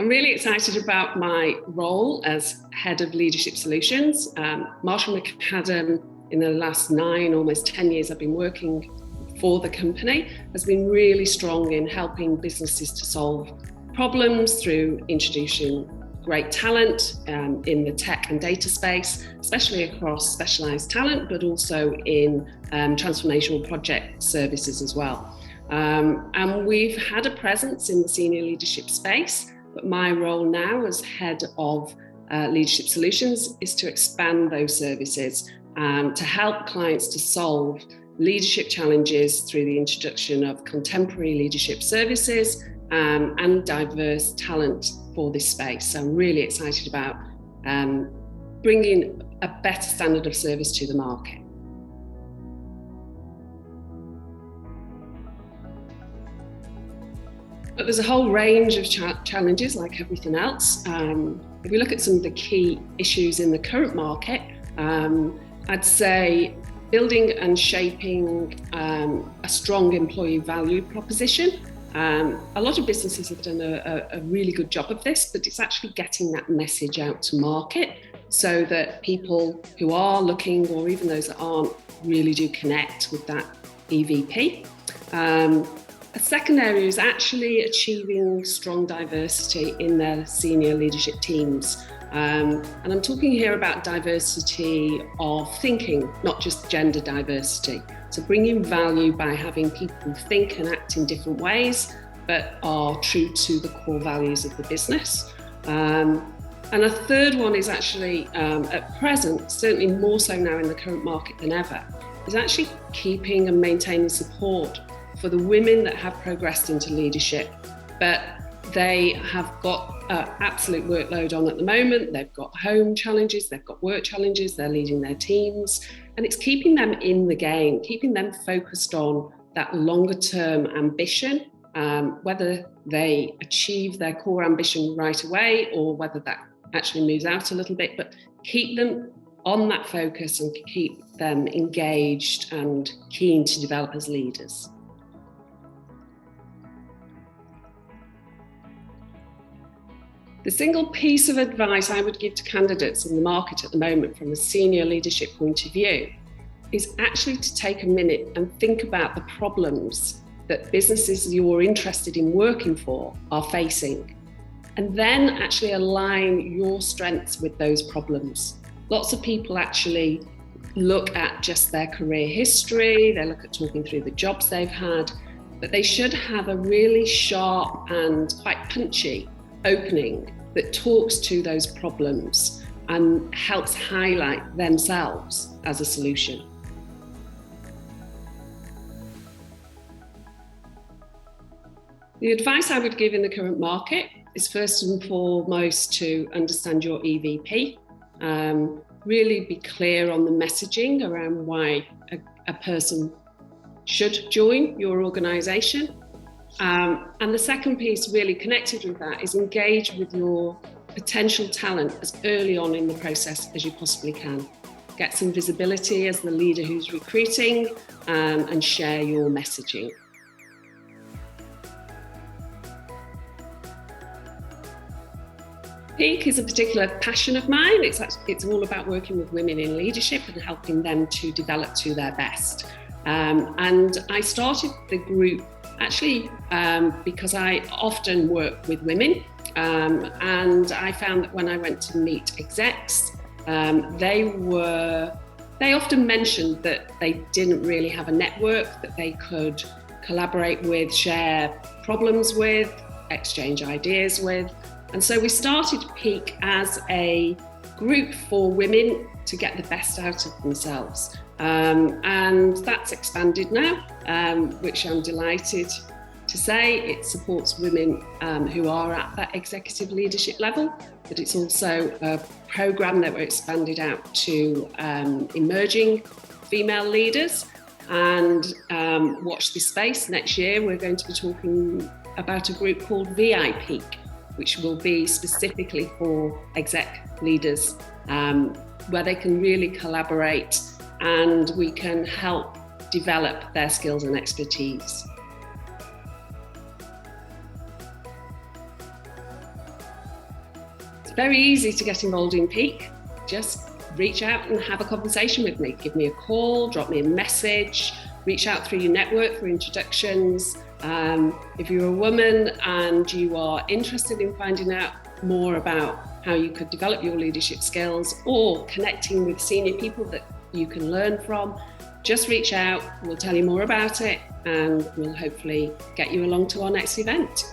I'm really excited about my role as Head of Leadership Solutions. Marshall McAdam, in the last 9, almost 10 years I've been working for the company, has been really strong in helping businesses to solve problems through introducing great talent in the tech and data space, especially across specialised talent, but also in transformational project services as well. And we've had a presence in the senior leadership space, but my role now as Head of Leadership Solutions is to expand those services to help clients to solve leadership challenges through the introduction of contemporary leadership services and diverse talent for this space. So I'm really excited about bringing a better standard of service to the market. But there's a whole range of challenges, like everything else. If we look at some of the key issues in the current market, I'd say building and shaping a strong employee value proposition. A lot of businesses have done a really good job of this, but it's actually getting that message out to market so that people who are looking, or even those that aren't, really do connect with that EVP. A second area is actually achieving strong diversity in their senior leadership teams. And I'm talking here about diversity of thinking, not just gender diversity. So bringing value by having people think and act in different ways, but are true to the core values of the business. And a third one is actually, at present, certainly more so now in the current market than ever, is actually keeping and maintaining support for the women that have progressed into leadership, but they have got absolute workload on at the moment. They've got home challenges, they've got work challenges, they're leading their teams, and it's keeping them in the game, keeping them focused on that longer term ambition, whether they achieve their core ambition right away or whether that actually moves out a little bit, but keep them on that focus and keep them engaged and keen to develop as leaders. The single piece of advice I would give to candidates in the market at the moment from a senior leadership point of view is actually to take a minute and think about the problems that businesses you're interested in working for are facing, and then actually align your strengths with those problems. Lots of people actually look at just their career history, they look at talking through the jobs they've had, but they should have a really sharp and quite punchy opening that talks to those problems and helps highlight themselves as a solution. The advice I would give in the current market is first and foremost to understand your EVP. Really be clear on the messaging around why a person should join your organisation. And the second piece, really connected with that, is engage with your potential talent as early on in the process as you possibly can. Get some visibility as the leader who's recruiting, and share your messaging. Peak is a particular passion of mine. It's all about working with women in leadership and helping them to develop to their best. And I started the group actually because I often work with women, and I found that when I went to meet execs, they often mentioned that they didn't really have a network that they could collaborate with, share problems with, exchange ideas with. And so we started Peak as a group for women to get the best out of themselves. And that's expanded now, which I'm delighted to say. It supports women who are at that executive leadership level, but it's also a programme that we're expanded out to emerging female leaders. And watch this space. Next year, we're going to be talking about a group called VIP, which will be specifically for exec leaders, where they can really collaborate and we can help develop their skills and expertise. very easy to get involved in Peak. Just reach out and have a conversation with me. Give me a call, drop me a message, reach out through your network for introductions. If you're a woman and you are interested in finding out more about how you could develop your leadership skills or connecting with senior people that you can learn from, just reach out. We'll tell you more about it and we'll hopefully get you along to our next event.